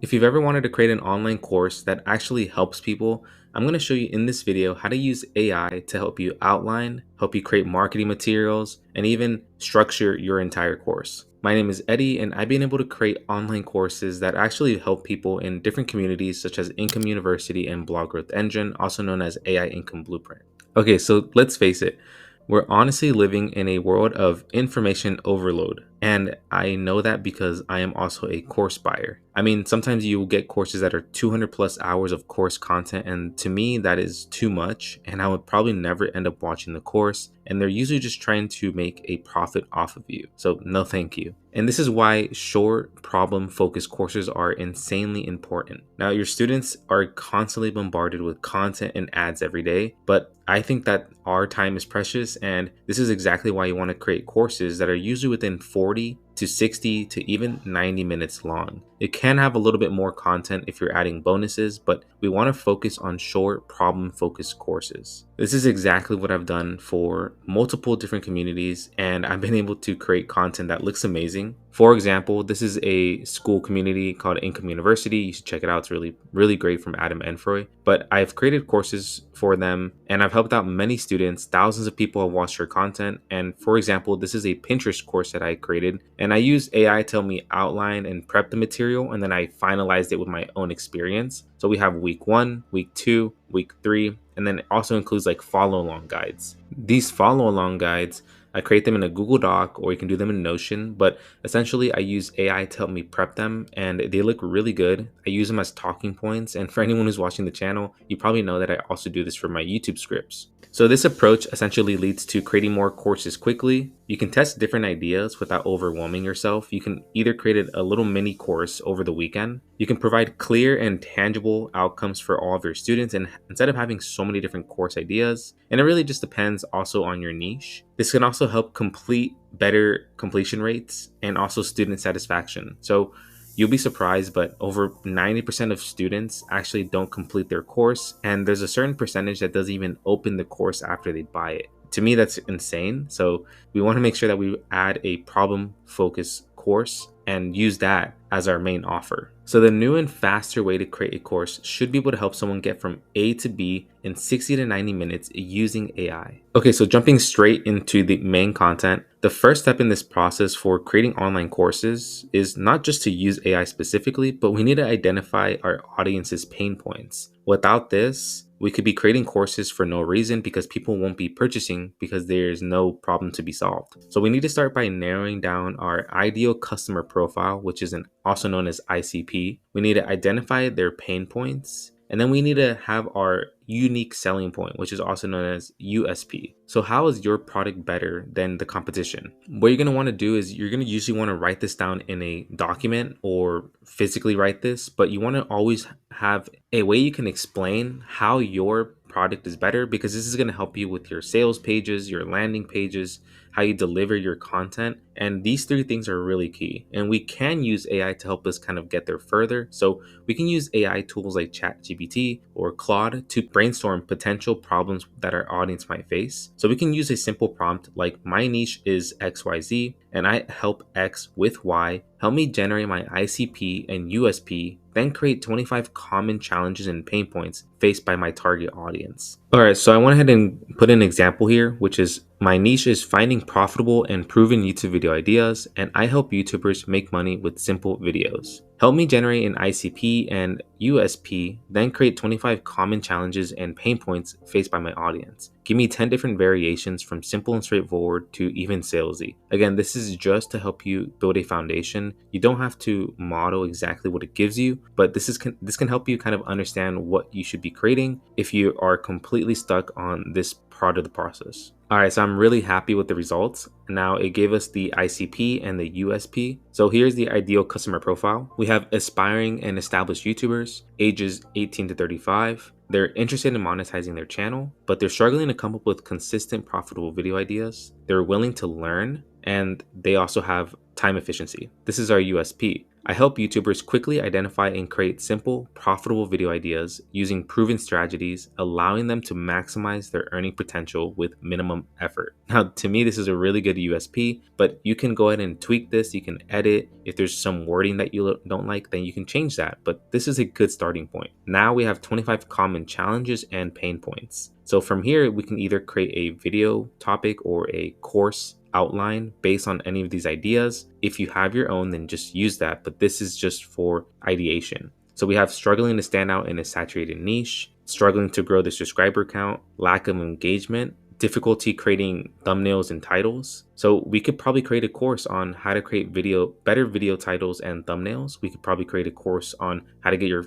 If you've ever wanted to create an online course that actually helps people, I'm going to show you in this video how to use AI to help you outline, help you create marketing materials, and even structure your entire course. My name is Eddie, and I've been able to create online courses that actually help people in different communities such as Income University and Blog Growth Engine, also known as AI Income Blueprint. Okay, so let's face it. We're honestly living in a world of information overload. And I know that because I am also a course buyer. I mean, sometimes you will get courses that are 200 plus hours of course content. And to me, that is too much. And I would probably never end up watching the course. And they're usually just trying to make a profit off of you. So, no, thank you. And this is why short problem focused courses are insanely important. Now, your students are constantly bombarded with content and ads every day, but I think that our time is precious, and this is exactly why you want to create courses that are usually within 40 to 60 to even 90 minutes long. It can have a little bit more content if you're adding bonuses, but we want to focus on short problem focused courses. This is exactly what I've done for multiple different communities, and I've been able to create content that looks amazing. For example, this is a school community called Income University. You should check it out. It's really great from Adam Enfroy. But I've created courses for them, and I've helped out many students. Thousands of people have watched their content. And for example, this is a Pinterest course that I created, and I used AI to help me outline and prep the material, and then I finalized it with my own experience. So we have week 1, week 2, week 3, and then it also includes like follow along guides. These follow along guides, I create them in a Google Doc, or you can do them in Notion, but essentially I use AI to help me prep them, and they look really good. I use them as talking points, and for anyone who's watching the channel, you probably know that I also do this for my YouTube scripts. So this approach essentially leads to creating more courses quickly. You can test different ideas without overwhelming yourself. You can either create a little mini course over the weekend. You can provide clear and tangible outcomes for all of your students, and instead of having so many different course ideas, and it really just depends also on your niche. This can also help complete better completion rates and also student satisfaction. So you'll be surprised, but over 90% of students actually don't complete their course, and there's a certain percentage that doesn't even open the course after they buy it. To me, that's insane. So we want to make sure that we add a problem focused course and use that as our main offer. So the new and faster way to create a course should be able to help someone get from A to B in 60 to 90 minutes using AI. Okay, so jumping straight into the main content, the first step in this process for creating online courses is not just to use AI specifically, but we need to identify our audience's pain points. Without this, we could be creating courses for no reason because people won't be purchasing because there's no problem to be solved. So we need to start by narrowing down our ideal customer profile, which is also known as ICP. We need to identify their pain points, and then we need to have our unique selling point, which is also known as USP. So how is your product better than the competition? What you're going to want to do is you're going to usually want to write this down in a document or physically write this, but you want to always have a way you can explain how your product is better, because this is going to help you with your sales pages, your landing pages, how you deliver your content. And these 3 things are really key. And we can use AI to help us kind of get there further. So we can use AI tools like ChatGPT or Claude to brainstorm potential problems that our audience might face. So we can use a simple prompt like, my niche is XYZ and I help X with Y. Help me generate my ICP and USP, then create 25 common challenges and pain points faced by my target audience. All right, so I went ahead and put an example here, which is, my niche is finding profitable and proven YouTube video ideas, and I help YouTubers make money with simple videos. Help me generate an ICP and USP, then create 25 common challenges and pain points faced by my audience. Give me 10 different variations from simple and straightforward to even salesy. Again, this is just to help you build a foundation. You don't have to model exactly what it gives you, but this can help you kind of understand what you should be creating if you are completely stuck on this part of the process. All right, so I'm really happy with the results. Now it gave us the ICP and the USP. So here's the ideal customer profile. We have aspiring and established YouTubers, ages 18 to 35. They're interested in monetizing their channel, but they're struggling to come up with consistent, profitable video ideas. They're willing to learn, and they also have time efficiency. This is our USP. I help YouTubers quickly identify and create simple, profitable video ideas using proven strategies, allowing them to maximize their earning potential with minimum effort. Now, to me, this is a really good USP, but you can go ahead and tweak this. You can edit. If there's some wording that you don't like, then you can change that. But this is a good starting point. Now we have 25 common challenges and pain points. So from here, we can either create a video topic or a course outline based on any of these ideas. If you have your own, then just use that, but this is just for ideation. So we have struggling to stand out in a saturated niche, struggling to grow the subscriber count, lack of engagement, difficulty creating thumbnails and titles. So we could probably create a course on how to create better video titles and thumbnails. We could probably create a course on how to get your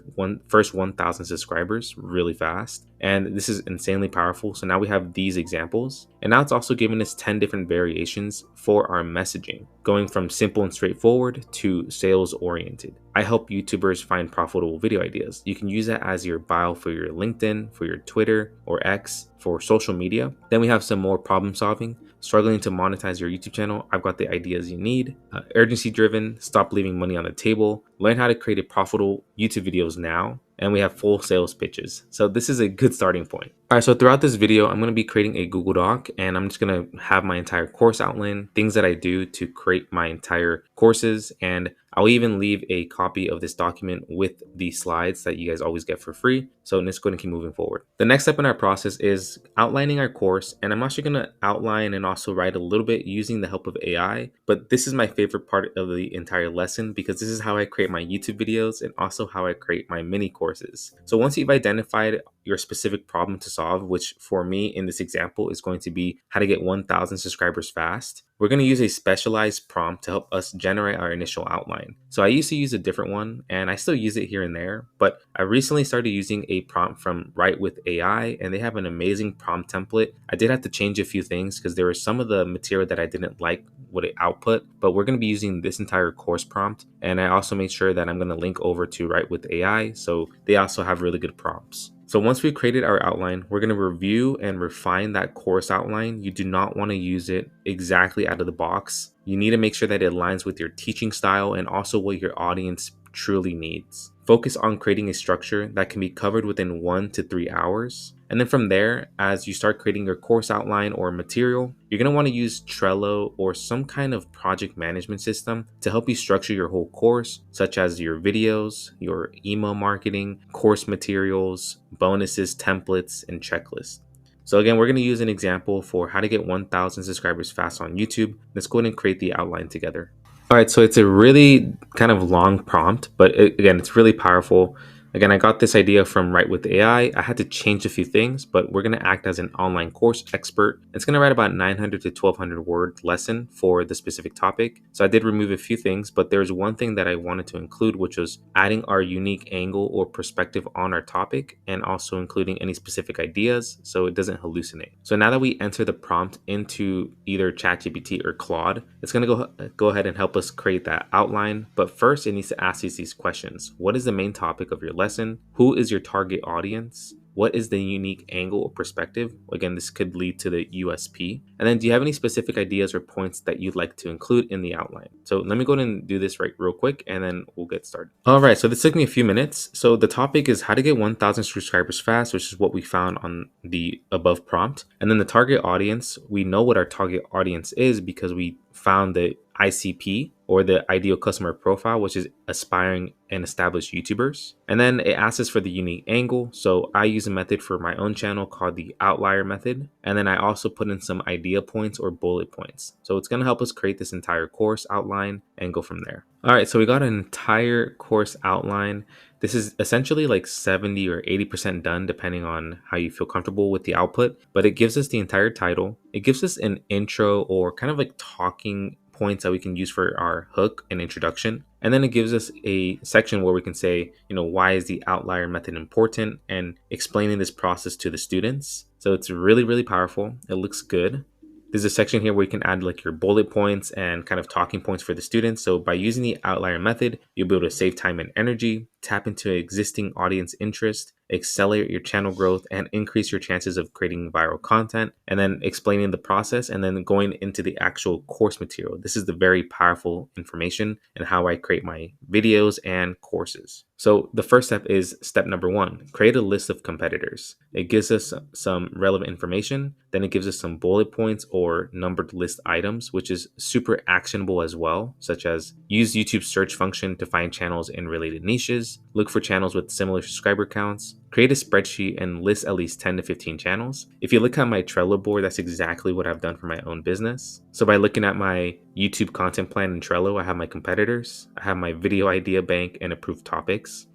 first 1,000 subscribers really fast. And this is insanely powerful. So now we have these examples. And now it's also giving us 10 different variations for our messaging, going from simple and straightforward to sales oriented. I help YouTubers find profitable video ideas. You can use that as your bio for your LinkedIn, for your Twitter or X, for social media. Then we have some more problem solving. Struggling to monetize your YouTube channel, I've got the ideas you need. Urgency driven, stop leaving money on the table. Learn how to create a profitable YouTube videos now. And we have full sales pitches. So this is a good starting point. All right, so throughout this video, I'm going to be creating a Google Doc, and I'm just going to have my entire course outline, things that I do to create my entire courses, and I'll even leave a copy of this document with the slides that you guys always get for free. So let's go and keep moving forward. The next step in our process is outlining our course, and I'm actually going to outline and also write a little bit using the help of AI, but this is my favorite part of the entire lesson because this is how I create my YouTube videos and also how I create my mini courses. So once you've identified your specific problem to solve, which for me in this example is going to be how to get 1,000 subscribers fast, we're going to use a specialized prompt to help us generate our initial outline. So I used to use a different one and I still use it here and there, but I recently started using a prompt from Write with AI, and they have an amazing prompt template. I did have to change a few things because there was some of the material that I didn't like what it output, but we're going to be using this entire course prompt. And I also made sure that I'm going to link over to Write with AI, so they also have really good prompts. So once we've created our outline, we're going to review and refine that course outline. You do not want to use it exactly out of the box. You need to make sure that it aligns with your teaching style and also what your audience truly needs. Focus on creating a structure that can be covered within 1 to 3 hours. And then from there, as you start creating your course outline or material, you're going to want to use Trello or some kind of project management system to help you structure your whole course, such as your videos, your email marketing, course materials, bonuses, templates, and checklists. So again, we're going to use an example for how to get 1,000 subscribers fast on YouTube. Let's go ahead and create the outline together. All right, so it's a really kind of long prompt, but again, it's really powerful. Again, I got this idea from Write with AI. I had to change a few things, but we're going to act as an online course expert. It's going to write about 900 to 1,200 word lesson for the specific topic. So I did remove a few things, but there's one thing that I wanted to include, which was adding our unique angle or perspective on our topic and also including any specific ideas so it doesn't hallucinate. So now that we enter the prompt into either ChatGPT or Claude, it's going to go ahead and help us create that outline. But first, it needs to ask these questions. What is the main topic of your lesson? Who is your target audience? What is the unique angle or perspective? Again, this could lead to the USP. And then do you have any specific ideas or points that you'd like to include in the outline? So let me go ahead and do this real quick and then we'll get started. All right, so this took me a few minutes. So the topic is how to get 1,000 subscribers fast, which is what we found on the above prompt. And then the target audience, we know what our target audience is because we found the ICP or the ideal customer profile, which is aspiring and established YouTubers. And then it asks us for the unique angle. So I use a method for my own channel called the outlier method. And then I also put in some idea points or bullet points. So it's going to help us create this entire course outline and go from there. All right, so we got an entire course outline. This is essentially like 70 or 80% done, depending on how you feel comfortable with the output. But it gives us the entire title. It gives us an intro or kind of like talking points that we can use for our hook and introduction. And then it gives us a section where we can say, why is the outlier method important and explaining this process to the students. So it's really, really powerful. It looks good. There's a section here where you can add like your bullet points and kind of talking points for the students. So by using the outlier method, you'll be able to save time and energy, tap into existing audience interest, accelerate your channel growth, and increase your chances of creating viral content, and then explaining the process, and then going into the actual course material. This is the very powerful information and how I create my videos and courses. So the first step is step number one, create a list of competitors. It gives us some relevant information. Then it gives us some bullet points or numbered list items, which is super actionable as well, such as use YouTube's search function to find channels in related niches, look for channels with similar subscriber counts, create a spreadsheet and list at least 10 to 15 channels. If you look at my Trello board, that's exactly what I've done for my own business. So by looking at my YouTube content plan in Trello, I have my competitors, I have my video idea bank and approved topics.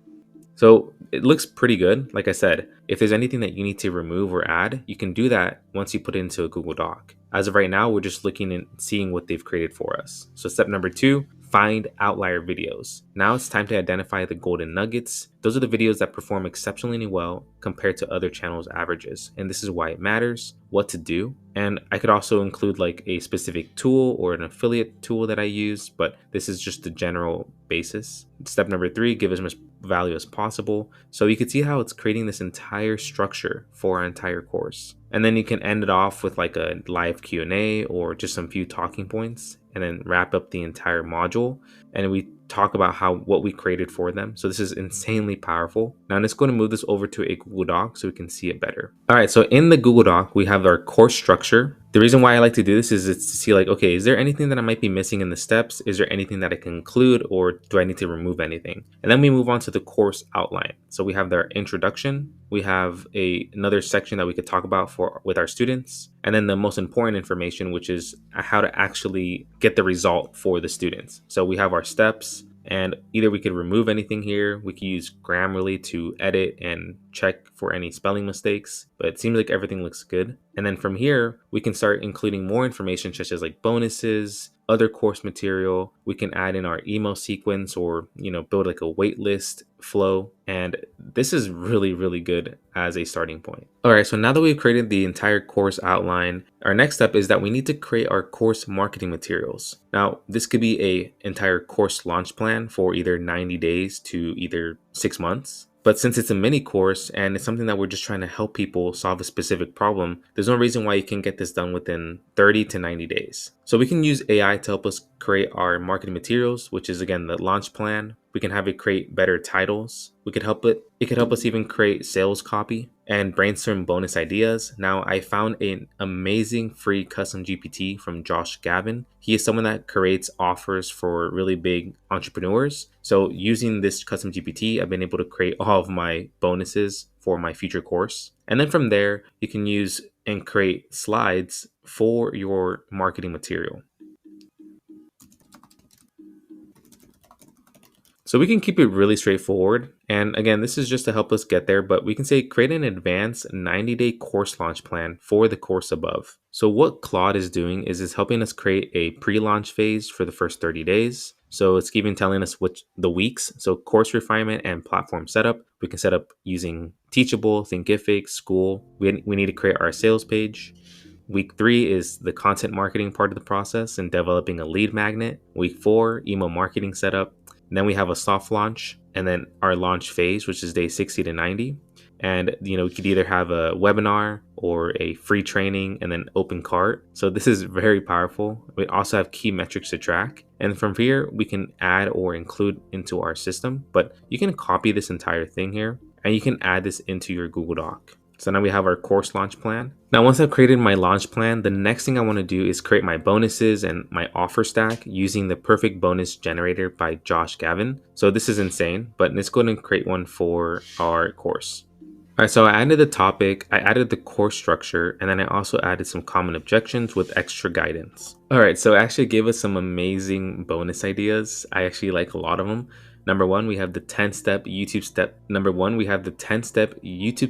So it looks pretty good. Like I said, if there's anything that you need to remove or add, you can do that once you put it into a Google Doc. As of right now, we're just looking and seeing what they've created for us. So step number two, find outlier videos. Now it's time to identify the golden nuggets. Those are the videos that perform exceptionally well compared to other channels' averages. And this is why it matters, what to do. And I could also include like a specific tool or an affiliate tool that I use, but this is just the general basis. Step number three, give as much value as possible. So you can see how it's creating this entire structure for our entire course. And then you can end it off with like a live Q&A or just some few talking points, and then wrap up the entire module. And we talk about what we created for them. So this is insanely powerful. Now let's go to move this over to a Google Doc so we can see it better. All right, so in the Google Doc, we have our course structure. The reason why I like to do this is it's to see like, okay, is there anything that I might be missing in the steps? Is there anything that I can include, or do I need to remove anything? And then we move on to the course outline. So we have their introduction. We have another section that we could talk about with our students. And then the most important information, which is how to actually get the result for the students. So we have our steps, and either we could remove anything here, we could use Grammarly to edit and check for any spelling mistakes, but it seems like everything looks good. And then from here, we can start including more information such as like bonuses, other course material. We can add in our email sequence or, build like a wait list flow. And this is really, really good as a starting point. All right, so now that we've created the entire course outline, our next step is that we need to create our course marketing materials. Now, this could be an entire course launch plan for either 90 days to either 6 months. But since it's a mini course and it's something that we're just trying to help people solve a specific problem, there's no reason why you can get this done within 30 to 90 days. So we can use AI to help us create our marketing materials, which is again the launch plan. We can have it create better titles. It could help us even create sales copy and brainstorm bonus ideas. Now, I found an amazing free custom GPT from Josh Gavin. He is someone that creates offers for really big entrepreneurs. So using this custom GPT, I've been able to create all of my bonuses for my future course. And then from there, you can use and create slides for your marketing material. So we can keep it really straightforward. And again, this is just to help us get there, but we can say create an advanced 90-day course launch plan for the course above. So what Claude is doing is it's helping us create a pre-launch phase for the first 30 days. So it's even telling us which the weeks. So course refinement and platform setup. We can set up using Teachable, Thinkific, School. We need to create our sales page. Week 3 is the content marketing part of the process and developing a lead magnet. Week 4, email marketing setup. And then we have a soft launch, and then our launch phase, which is day 60 to 90. And, we could either have a webinar or a free training and then open cart. So this is very powerful. We also have key metrics to track. And from here, we can add or include into our system, but you can copy this entire thing here and you can add this into your Google Doc. So now we have our course launch plan. Now, once I've created my launch plan, the next thing I want to do is create my bonuses and my offer stack using the perfect bonus generator by Josh Gavin. So this is insane, but let's go ahead and create one for our course. All right, so I added the topic, I added the course structure, and then I also added some common objections with extra guidance. All right, so it actually gave us some amazing bonus ideas. I actually like a lot of them. Number one, we have the 10-step YouTube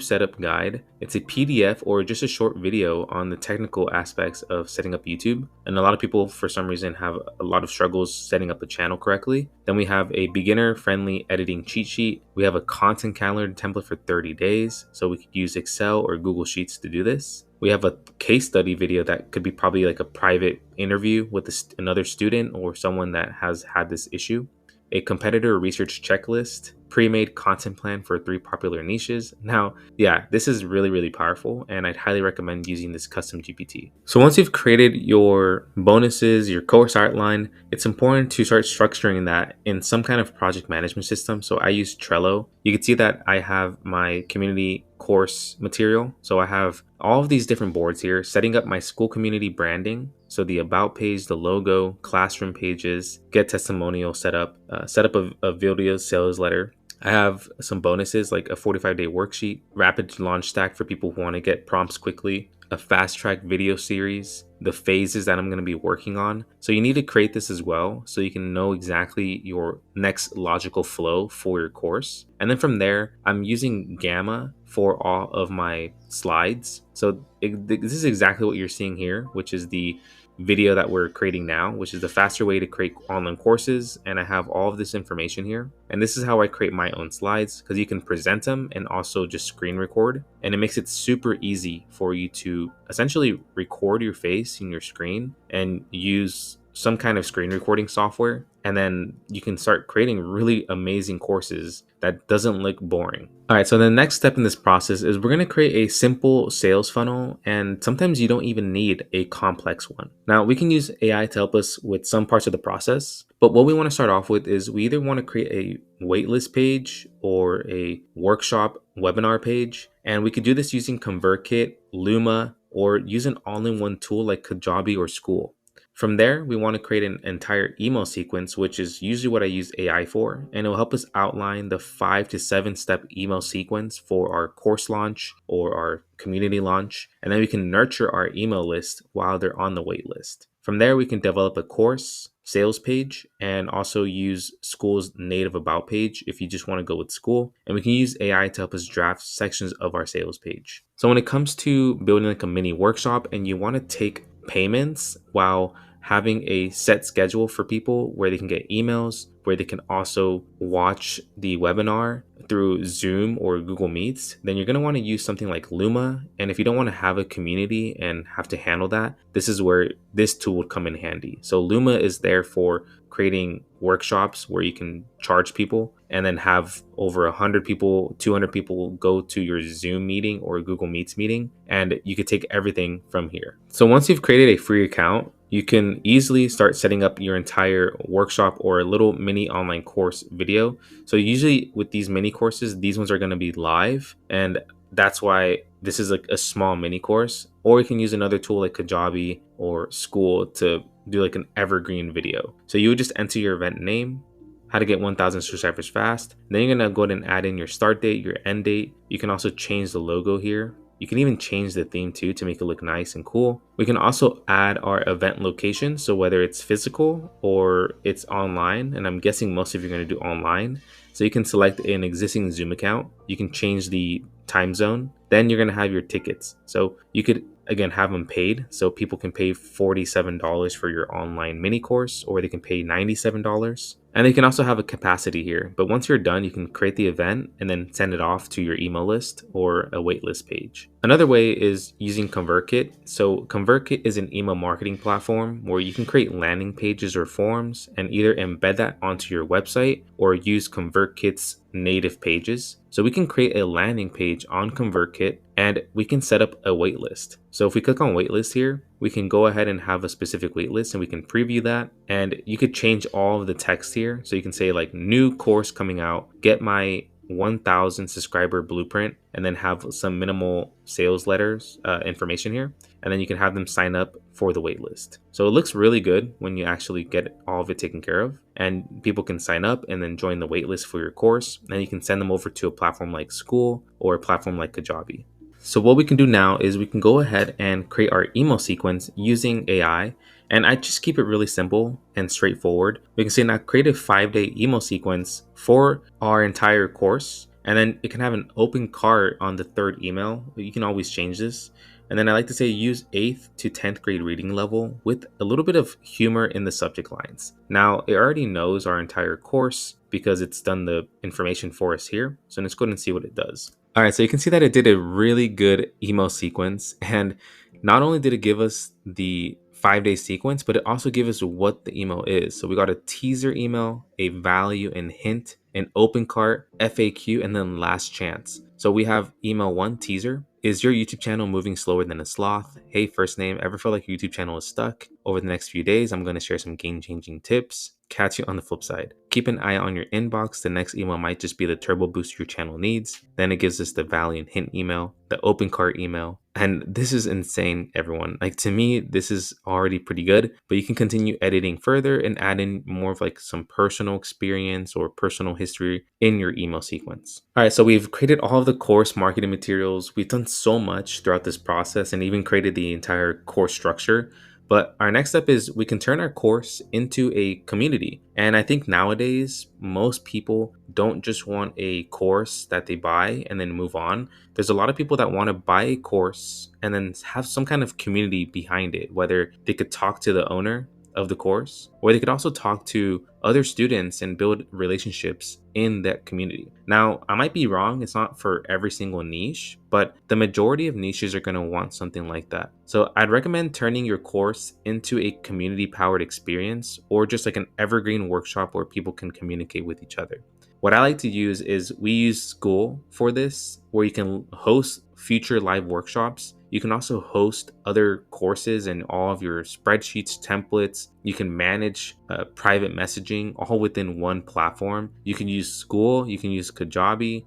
setup guide. It's a PDF or just a short video on the technical aspects of setting up YouTube. And a lot of people, for some reason, have a lot of struggles setting up a channel correctly. Then we have a beginner-friendly editing cheat sheet. We have a content calendar template for 30 days. So we could use Excel or Google Sheets to do this. We have a case study video that could be probably like a private interview with another student or someone that has had this issue. a competitor research checklist, pre-made content plan for 3 popular niches. Now, yeah, this is really, really powerful, and I'd highly recommend using this custom GPT. So once you've created your bonuses, your course outline, it's important to start structuring that in some kind of project management system. So I use Trello. You can see that I have my community course material. So I have all of these different boards here, setting up my school community branding. So the about page, the logo, classroom pages, get testimonial set up a video sales letter. I have some bonuses like a 45-day worksheet, rapid launch stack for people who want to get prompts quickly, a fast track video series, the phases that I'm going to be working on. So you need to create this as well so you can know exactly your next logical flow for your course. And then from there, I'm using Gamma for all of my slides. So this is exactly what you're seeing here, which is the video that we're creating now, which is the faster way to create online courses. And I have all of this information here. And this is how I create my own slides, because you can present them and also just screen record. And it makes it super easy for you to essentially record your face in your screen and use some kind of screen recording software. And then you can start creating really amazing courses that doesn't look boring. All right, so the next step in this process is we're going to create a simple sales funnel, and sometimes you don't even need a complex one. Now, we can use AI to help us with some parts of the process, but what we want to start off with is we either want to create a waitlist page or a workshop webinar page, and we could do this using ConvertKit, Luma, or use an all-in-one tool like Kajabi or School. From there, we want to create an entire email sequence, which is usually what I use AI for, and it will help us outline the 5 to 7 step email sequence for our course launch or our community launch, and then we can nurture our email list while they're on the wait list. From there, we can develop a course sales page and also use School's native about page if you just want to go with School, and we can use AI to help us draft sections of our sales page. So when it comes to building like a mini workshop and you want to take payments while having a set schedule for people where they can get emails, where they can also watch the webinar through Zoom or Google Meets, then you're going to want to use something like Luma. And if you don't want to have a community and have to handle that, this is where this tool would come in handy. So Luma is there for creating workshops where you can charge people and then have over 100 people, 200 people go to your Zoom meeting or Google Meets meeting, and you could take everything from here. So once you've created a free account, you can easily start setting up your entire workshop or a little mini online course video. So usually with these mini courses, these ones are going to be live, and that's why this is like a small mini course. Or you can use another tool like Kajabi or School to do like an evergreen video. So you would just enter your event name, how to get 1,000 subscribers fast. Then you're going to go ahead and add in your start date, your end date. You can also change the logo here. You can even change the theme too to make it look nice and cool. We can also add our event location. So whether it's physical or it's online, and I'm guessing most of you are going to do online. So you can select an existing Zoom account. You can change the time zone. Then you're going to have your tickets. So you could, again, have them paid. So people can pay $47 for your online mini course, or they can pay $97. And they can also have a capacity here. But once you're done, you can create the event and then send it off to your email list or a waitlist page. Another way is using ConvertKit. So ConvertKit is an email marketing platform where you can create landing pages or forms and either embed that onto your website or use ConvertKit's native pages. So we can create a landing page on ConvertKit and we can set up a waitlist. So if we click on waitlist here, we can go ahead and have a specific waitlist and we can preview that. And you could change all of the text here. So you can say like new course coming out, get my 1,000 subscriber blueprint, and then have some minimal sales letters information here. And then you can have them sign up for the waitlist. So it looks really good when you actually get all of it taken care of, and people can sign up and then join the waitlist for your course. And you can send them over to a platform like School or a platform like Kajabi. So what we can do now is we can go ahead and create our email sequence using AI. And I just keep it really simple and straightforward. We can say now create a 5-day email sequence for our entire course. And then it can have an open cart on the 3rd email. You can always change this. And then I like to say use 8th to 10th grade reading level with a little bit of humor in the subject lines. Now it already knows our entire course because it's done the information for us here. So let's go ahead and see what it does. All right, so you can see that it did a really good email sequence. And not only did it give us the 5-day sequence, but it also gives us what the email is. So we got a teaser email, a value and hint, an open cart, FAQ, and then last chance. So we have email one, teaser. Is your YouTube channel moving slower than a sloth? Hey, first name, ever feel like your YouTube channel is stuck? Over the next few days, I'm going to share some game-changing tips. Catch you on the flip side. Keep an eye on your inbox. The next email might just be the turbo boost your channel needs. Then it gives us the value and hint email, the open cart email. And this is insane, everyone. Like, to me, this is already pretty good, but you can continue editing further and add in more of like some personal experience or personal history in your email sequence. All right, so we've created all of the course marketing materials. We've done so much throughout this process and even created the entire course structure. But our next step is we can turn our course into a community. And I think nowadays, most people don't just want a course that they buy and then move on. There's a lot of people that want to buy a course and then have some kind of community behind it, whether they could talk to the owner of the course, or they could also talk to other students and build relationships in that community. Now, I might be wrong, it's not for every single niche, but the majority of niches are going to want something like that. So I'd recommend turning your course into a community powered experience, or just like an evergreen workshop where people can communicate with each other. What I like to use is we use School for this, where you can host future live workshops. You can also host other courses and all of your spreadsheets, templates. You can manage private messaging all within one platform. You can use School, you can use Kajabi.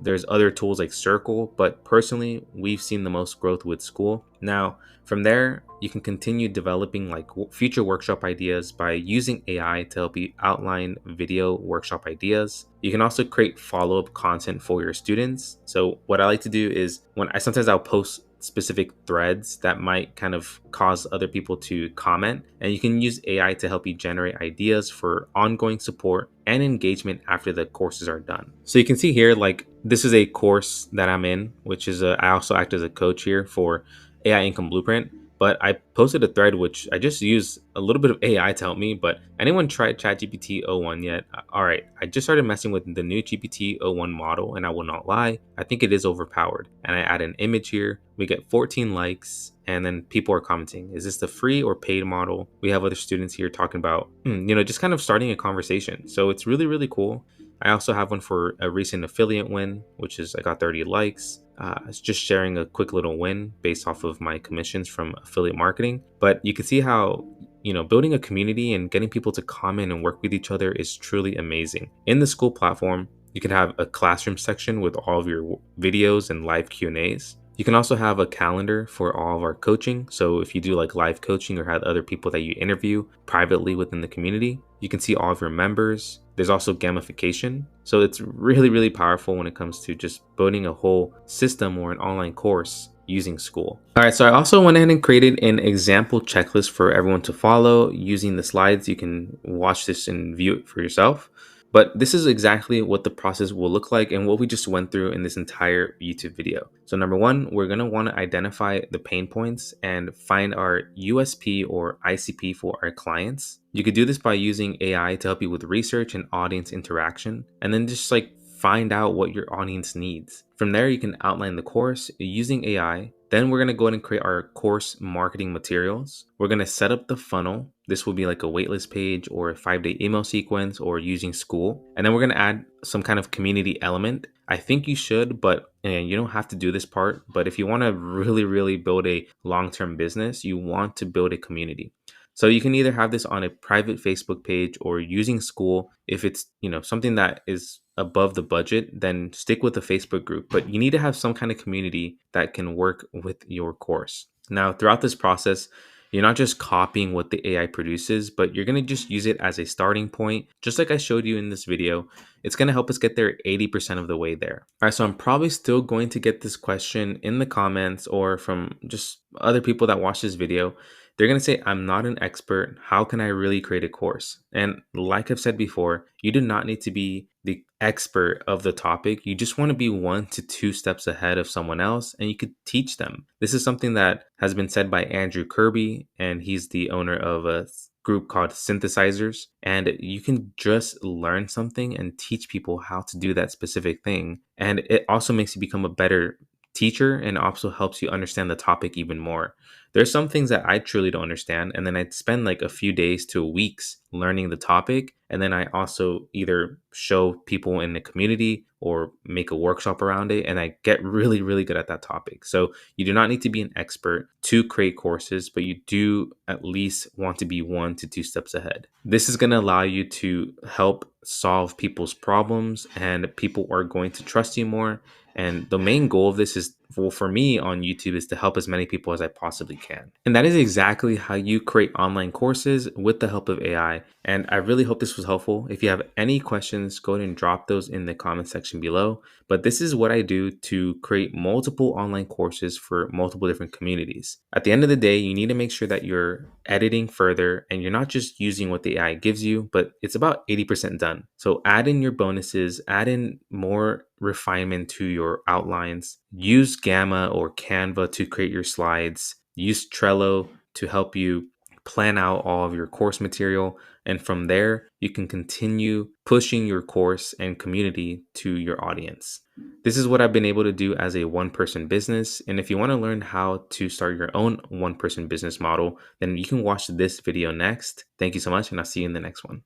There's other tools like Circle, but personally, we've seen the most growth with School. Now, from there, you can continue developing like future workshop ideas by using AI to help you outline video workshop ideas. You can also create follow-up content for your students. So what I like to do is sometimes I'll post specific threads that might kind of cause other people to comment, and you can use AI to help you generate ideas for ongoing support and engagement after the courses are done. So you can see here, like, this is a course that I'm in, which is I also act as a coach here for AI Income Blueprint. But I posted a thread which I just used a little bit of AI to help me. But anyone tried ChatGPT o1 yet? All right, I just started messing with the new GPT o1 model, and I will not lie, I think it is overpowered. And I add an image here, we get 14 likes, and then people are commenting, is this the free or paid model? We have other students here talking about, just kind of starting a conversation. So it's really, really cool. I also have one for a recent affiliate win, which is I got 30 likes. It's just sharing a quick little win based off of my commissions from affiliate marketing. But you can see how, building a community and getting people to comment and work with each other is truly amazing. In the School platform, you can have a classroom section with all of your videos and live Q&As. You can also have a calendar for all of our coaching. So if you do like live coaching or have other people that you interview privately within the community, you can see all of your members. There's also gamification. So it's really, really powerful when it comes to just building a whole system or an online course using School. All right, so I also went ahead and created an example checklist for everyone to follow using the slides. You can watch this and view it for yourself. But this is exactly what the process will look like and what we just went through in this entire YouTube video. So number one, we're going to want to identify the pain points and find our USP or ICP for our clients. You could do this by using AI to help you with research and audience interaction, and then just like find out what your audience needs. From there, you can outline the course using AI. Then we're going to go ahead and create our course marketing materials. We're going to set up the funnel. This will be like a waitlist page or a 5-day email sequence or using School. And then we're going to add some kind of community element. I think you should, but you don't have to do this part. But if you want to really, really build a long-term business, you want to build a community. So you can either have this on a private Facebook page or using School. If it's, something that is above the budget, then stick with the Facebook group. But you need to have some kind of community that can work with your course. Now, throughout this process, you're not just copying what the AI produces, but you're going to just use it as a starting point. Just like I showed you in this video, it's going to help us get there 80% of the way there. All right, so I'm probably still going to get this question in the comments or from just other people that watch this video. They're going to say, I'm not an expert. How can I really create a course? And like I've said before, you do not need to be the expert of the topic. You just want to be 1 to 2 steps ahead of someone else, and you could teach them. This is something that has been said by Andrew Kirby, and he's the owner of a group called Synthesizers. And you can just learn something and teach people how to do that specific thing. And it also makes you become a better teacher and also helps you understand the topic even more. There's some things that I truly don't understand, and then I'd spend like a few days to weeks learning the topic. And then I also either show people in the community or make a workshop around it. And I get really, really good at that topic. So you do not need to be an expert to create courses, but you do at least want to be 1 to 2 steps ahead. This is going to allow you to help solve people's problems, and people are going to trust you more. And the main goal of this is, well, for me on YouTube, is to help as many people as I possibly can. And that is exactly how you create online courses with the help of AI. And I really hope this was helpful. If you have any questions, go ahead and drop those in the comment section below. But this is what I do to create multiple online courses for multiple different communities. At the end of the day, you need to make sure that you're editing further and you're not just using what the AI gives you, but it's about 80% done. So add in your bonuses, add in more refinement to your outlines, use Gamma or Canva to create your slides, use Trello to help you plan out all of your course material. And from there, you can continue pushing your course and community to your audience. This is what I've been able to do as a one-person business. And if you want to learn how to start your own one-person business model, then you can watch this video next. Thank you so much, and I'll see you in the next one.